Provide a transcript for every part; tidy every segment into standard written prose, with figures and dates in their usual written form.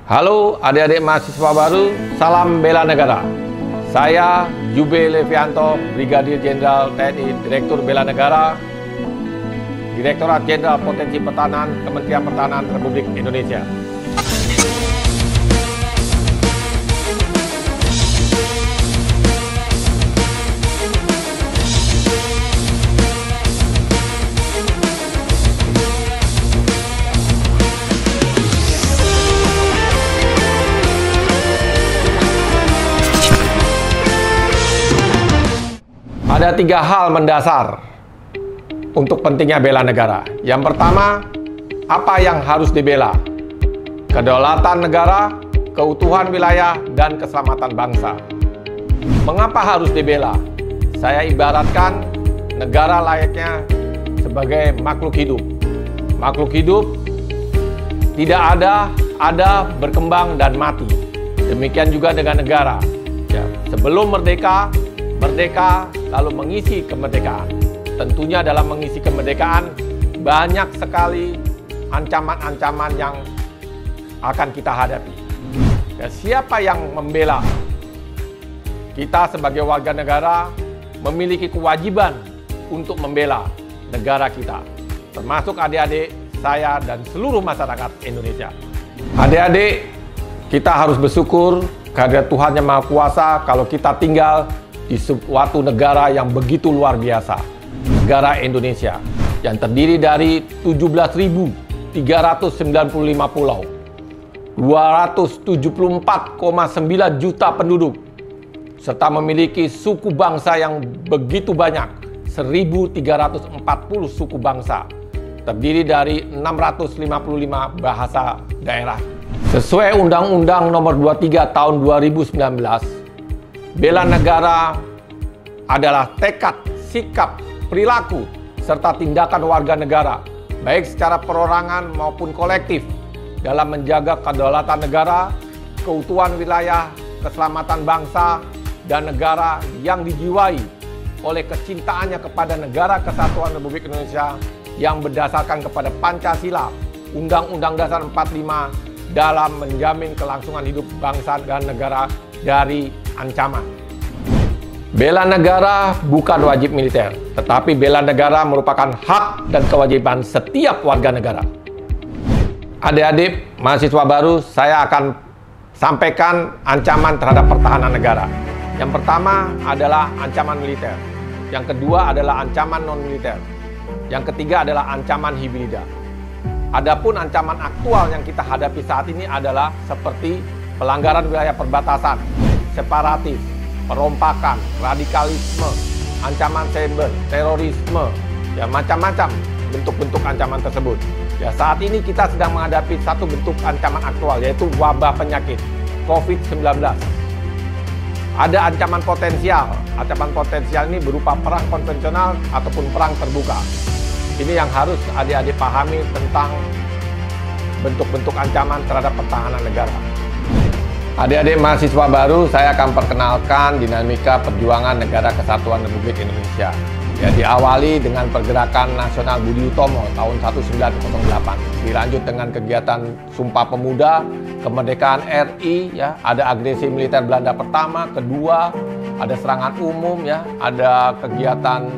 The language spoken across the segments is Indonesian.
Halo adik-adik mahasiswa baru, salam bela negara. Saya Jube Levianto, Brigadir Jenderal TNI, Direktur Bela Negara, Direktorat Jenderal Potensi Pertahanan, Kementerian Pertahanan Republik Indonesia. Ada 3 hal mendasar untuk pentingnya bela negara. Yang pertama, apa yang harus dibela? Kedaulatan negara, keutuhan wilayah, dan keselamatan bangsa. Mengapa harus dibela? Saya ibaratkan negara layaknya sebagai makhluk hidup. Makhluk hidup tidak ada, berkembang, dan mati. Demikian juga dengan negara. Ya, sebelum merdeka, lalu mengisi kemerdekaan. Tentunya dalam mengisi kemerdekaan banyak sekali ancaman-ancaman yang akan kita hadapi. Ya, siapa yang membela? Kita sebagai warga negara memiliki kewajiban untuk membela negara kita, termasuk adik-adik saya dan seluruh masyarakat Indonesia. Adik-adik, kita harus bersyukur karena Tuhan Yang Maha Kuasa kalau kita tinggal di suatu negara yang begitu luar biasa, negara Indonesia yang terdiri dari 17.395 pulau, 274,9 juta penduduk, serta memiliki suku bangsa yang begitu banyak, 1.340 suku bangsa, terdiri dari 655 bahasa daerah. Sesuai Undang-Undang Nomor 23 Tahun 2019, bela negara adalah tekad, sikap, perilaku, serta tindakan warga negara, baik secara perorangan maupun kolektif, dalam menjaga kedaulatan negara, keutuhan wilayah, keselamatan bangsa, dan negara yang dijiwai oleh kecintaannya kepada negara kesatuan Republik Indonesia yang berdasarkan kepada Pancasila, Undang-Undang Dasar 45, dalam menjamin kelangsungan hidup bangsa dan negara dari ancaman. Bela negara bukan wajib militer, tetapi bela negara merupakan hak dan kewajiban setiap warga negara. Adik-adik mahasiswa baru, saya akan sampaikan ancaman terhadap pertahanan negara. Yang pertama adalah ancaman militer. Yang kedua adalah ancaman non-militer. Yang ketiga adalah ancaman hibrida. Adapun ancaman aktual yang kita hadapi saat ini adalah seperti pelanggaran wilayah perbatasan, separatis, perompakan, radikalisme, ancaman cyber, terorisme, ya macam-macam bentuk-bentuk ancaman tersebut. Ya, saat ini kita sedang menghadapi satu bentuk ancaman aktual, yaitu wabah penyakit COVID-19. Ada ancaman potensial. Ancaman potensial ini berupa perang konvensional ataupun perang terbuka. Ini yang harus adik-adik pahami tentang bentuk-bentuk ancaman terhadap pertahanan negara. Adik-adik mahasiswa baru, saya akan perkenalkan dinamika perjuangan Negara Kesatuan Republik Indonesia. Ya, diawali dengan pergerakan nasional Budi Utomo tahun 1908, dilanjut dengan kegiatan Sumpah Pemuda, kemerdekaan RI, ya, ada agresi militer Belanda pertama, kedua, ada serangan umum, ya, ada kegiatan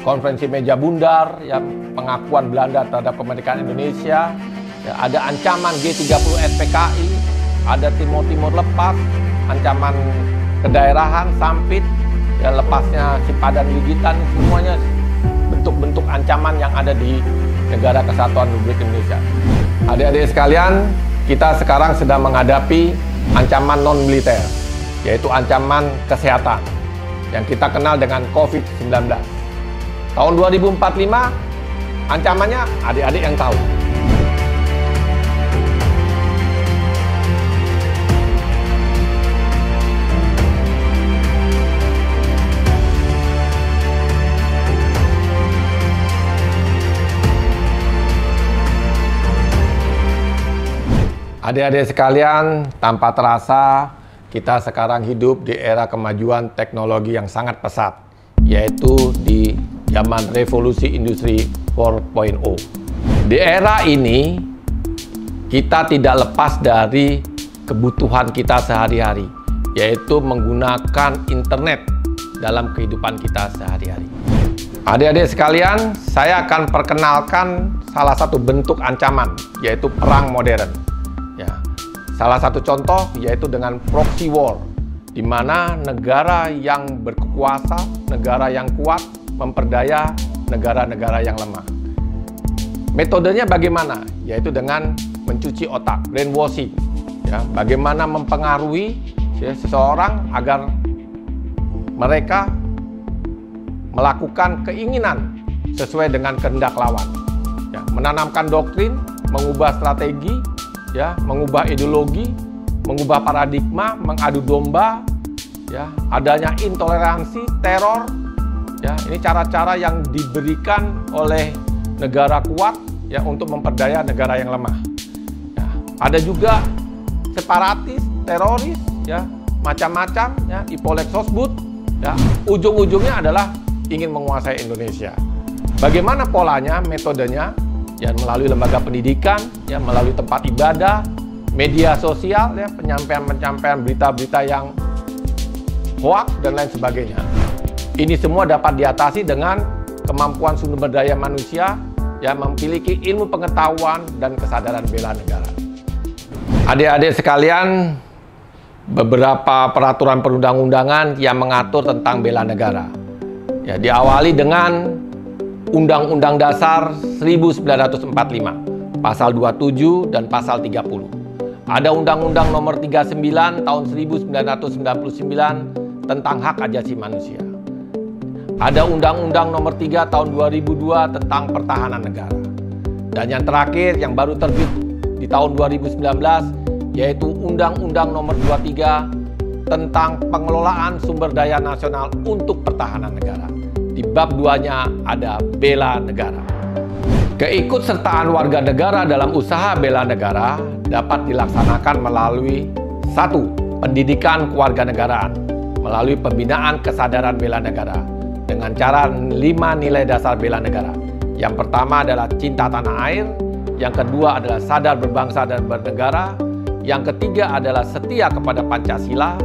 konferensi meja bundar, ya, pengakuan Belanda terhadap kemerdekaan Indonesia. Ya, ada ancaman G30 SPKI, ada Timur-Timur lepas, ancaman kedaerahan, Sampit, ya, lepasnya Sipadan Ligitan, semuanya bentuk-bentuk ancaman yang ada di Negara Kesatuan Republik Indonesia. Adik-adik sekalian, kita sekarang sedang menghadapi ancaman non-militer, yaitu ancaman kesehatan, yang kita kenal dengan COVID-19. Tahun 2045, ancamannya adik-adik yang tahu. Adik-adik sekalian, tanpa terasa kita sekarang hidup di era kemajuan teknologi yang sangat pesat, yaitu di zaman revolusi industri 4.0. Di era ini, kita tidak lepas dari kebutuhan kita sehari-hari, yaitu menggunakan internet dalam kehidupan kita sehari-hari. Adik-adik sekalian, saya akan perkenalkan salah satu bentuk ancaman, yaitu perang modern. Ya, salah satu contoh yaitu dengan proxy war, di mana negara yang berkuasa, negara yang kuat, memperdaya negara-negara yang lemah. Metodenya bagaimana? Yaitu dengan mencuci otak, brainwashing. Ya, bagaimana mempengaruhi seseorang agar mereka melakukan keinginan sesuai dengan kehendak lawan. Ya, menanamkan doktrin, mengubah strategi, ya, mengubah ideologi, mengubah paradigma, mengadu domba, ya, adanya intoleransi, teror. Ya, ini cara-cara yang diberikan oleh negara kuat ya untuk memperdaya negara yang lemah. Ya, ada juga separatis, teroris, ya, macam-macam, ya, Ipolek Sosbud, ya, ujung-ujungnya adalah ingin menguasai Indonesia. Bagaimana polanya, metodenya? Ya, melalui lembaga pendidikan, ya, melalui tempat ibadah, media sosial, ya, penyampaian berita-berita yang hoax dan lain sebagainya. Ini semua dapat diatasi dengan kemampuan sumber daya manusia yang memiliki ilmu pengetahuan dan kesadaran bela negara. Adik-adik sekalian, beberapa peraturan perundang-undangan yang mengatur tentang bela negara. Ya, diawali dengan Undang-Undang Dasar 1945, Pasal 27 dan Pasal 30. Ada Undang-Undang Nomor 39 Tahun 1999 tentang hak asasi manusia. Ada Undang-Undang Nomor 3 Tahun 2002 tentang pertahanan negara. Dan yang terakhir yang baru terbit di tahun 2019 yaitu Undang-Undang Nomor 23 tentang pengelolaan sumber daya nasional untuk pertahanan negara. Di bab 2-nya ada bela negara. Keikutsertaan warga negara dalam usaha bela negara dapat dilaksanakan melalui 1. Pendidikan kewarganegaraan, melalui pembinaan kesadaran bela negara dengan cara 5 nilai dasar bela negara. Yang pertama adalah cinta tanah air, yang kedua adalah sadar berbangsa dan bernegara, yang ketiga adalah setia kepada Pancasila,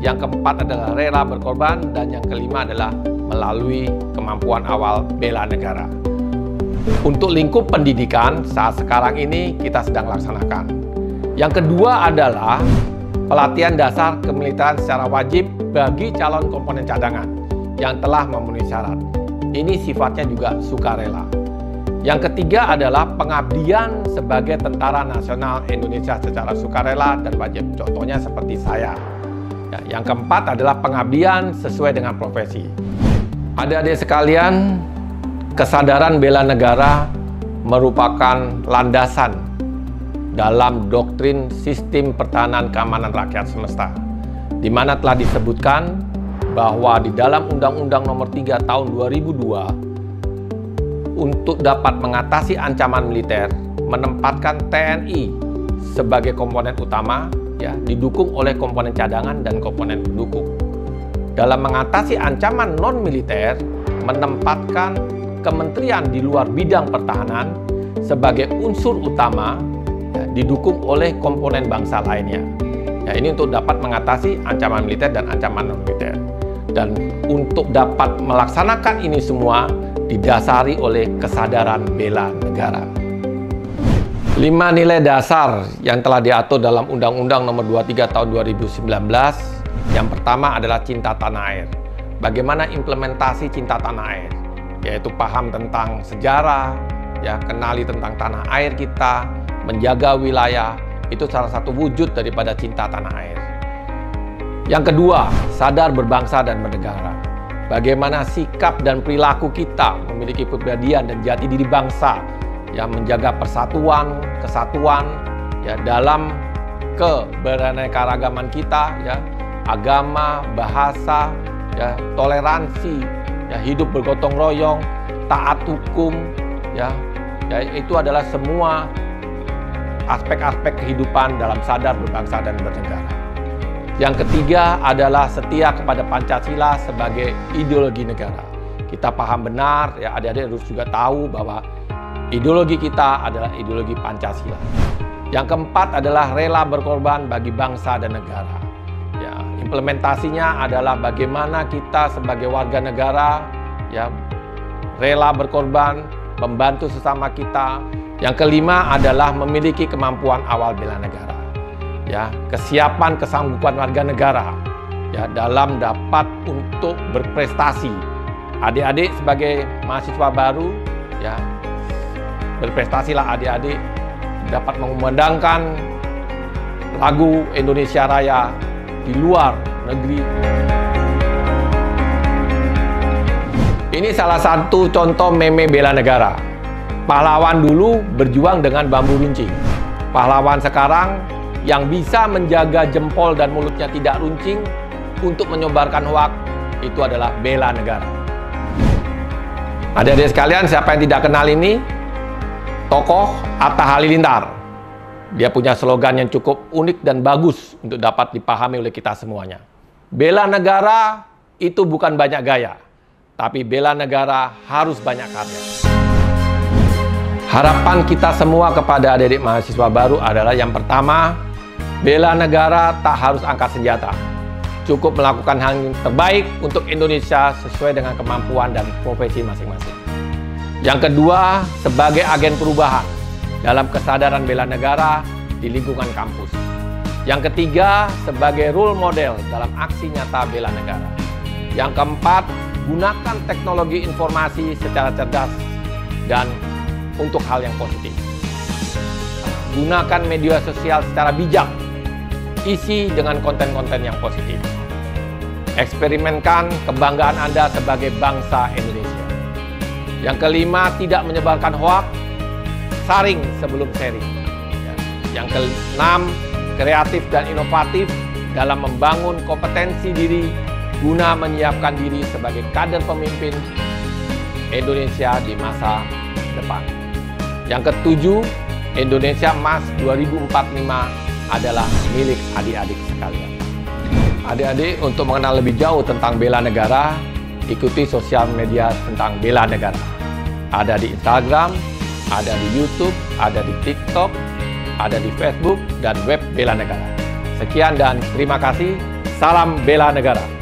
yang keempat adalah rela berkorban, dan yang kelima adalah melalui kemampuan awal bela negara. Untuk lingkup pendidikan saat sekarang ini kita sedang laksanakan. Yang kedua adalah pelatihan dasar kemiliteran secara wajib bagi calon komponen cadangan yang telah memenuhi syarat. Ini sifatnya juga sukarela. Yang ketiga adalah pengabdian sebagai Tentara Nasional Indonesia secara sukarela dan wajib. Contohnya seperti saya. Ya, yang keempat adalah pengabdian sesuai dengan profesi. Adik-adik sekalian, kesadaran bela negara merupakan landasan dalam doktrin sistem pertahanan keamanan rakyat semesta, di mana telah disebutkan bahwa di dalam Undang-Undang Nomor 3 Tahun 2002 untuk dapat mengatasi ancaman militer menempatkan TNI sebagai komponen utama, ya, didukung oleh komponen cadangan dan komponen pendukung. Dalam mengatasi ancaman non-militer menempatkan kementerian di luar bidang pertahanan sebagai unsur utama, ya, didukung oleh komponen bangsa lainnya. Ya, ini untuk dapat mengatasi ancaman militer dan ancaman non-militer. Dan untuk dapat melaksanakan ini semua didasari oleh kesadaran bela negara. 5 nilai dasar yang telah diatur dalam Undang-Undang Nomor 23 Tahun 2019. Yang pertama adalah cinta tanah air. Bagaimana implementasi cinta tanah air? Yaitu paham tentang sejarah, ya, kenali tentang tanah air kita, menjaga wilayah. Itu salah satu wujud daripada cinta tanah air. Yang kedua, sadar berbangsa dan bernegara. Bagaimana sikap dan perilaku kita memiliki kepribadian dan jati diri bangsa yang menjaga persatuan, kesatuan, ya, dalam keberaneka-ragaman kita, ya, agama, bahasa, ya, toleransi, ya, hidup bergotong royong, taat hukum, ya, itu adalah semua aspek-aspek kehidupan dalam sadar berbangsa dan bernegara. Yang ketiga adalah setia kepada Pancasila sebagai ideologi negara. Kita paham benar, ya, adik-adik harus juga tahu bahwa ideologi kita adalah ideologi Pancasila. Yang keempat adalah rela berkorban bagi bangsa dan negara. Ya, implementasinya adalah bagaimana kita sebagai warga negara ya rela berkorban, membantu sesama kita. Yang kelima adalah memiliki kemampuan awal bela negara. Ya, kesiapan kesanggupan warga negara ya dalam dapat untuk berprestasi. Adik-adik sebagai mahasiswa baru ya berprestasilah adik-adik dapat mengumandangkan lagu Indonesia Raya di luar negeri. Ini salah satu contoh meme bela negara. Pahlawan dulu berjuang dengan bambu runcing. Pahlawan sekarang yang bisa menjaga jempol dan mulutnya tidak runcing untuk menyebarkan hoaks itu adalah bela negara. Adik-adik sekalian, siapa yang tidak kenal ini? Tokoh Atta Halilintar. Dia punya slogan yang cukup unik dan bagus untuk dapat dipahami oleh kita semuanya. Bela negara itu bukan banyak gaya, tapi bela negara harus banyak karya. Harapan kita semua kepada adik-adik mahasiswa baru adalah yang pertama, bela negara tak harus angkat senjata. Cukup melakukan hal yang terbaik untuk Indonesia sesuai dengan kemampuan dan profesi masing-masing. Yang kedua, sebagai agen perubahan dalam kesadaran bela negara di lingkungan kampus. Yang ketiga, sebagai role model dalam aksi nyata bela negara. Yang keempat, gunakan teknologi informasi secara cerdas dan untuk hal yang positif. Gunakan media sosial secara bijak, isi dengan konten-konten yang positif. Eksperimenkan kebanggaan Anda sebagai bangsa Indonesia. Yang kelima, tidak menyebarkan hoaks, saring sebelum sharing. Yang keenam, kreatif dan inovatif dalam membangun kompetensi diri guna menyiapkan diri sebagai kader pemimpin Indonesia di masa depan. Yang ketujuh, Indonesia Emas 2045 adalah milik adik-adik sekalian. Adik-adik, untuk mengenal lebih jauh tentang bela negara, ikuti sosial media tentang bela negara. Ada di Instagram, ada di YouTube, ada di TikTok, ada di Facebook, dan web bela negara. Sekian dan terima kasih. Salam bela negara.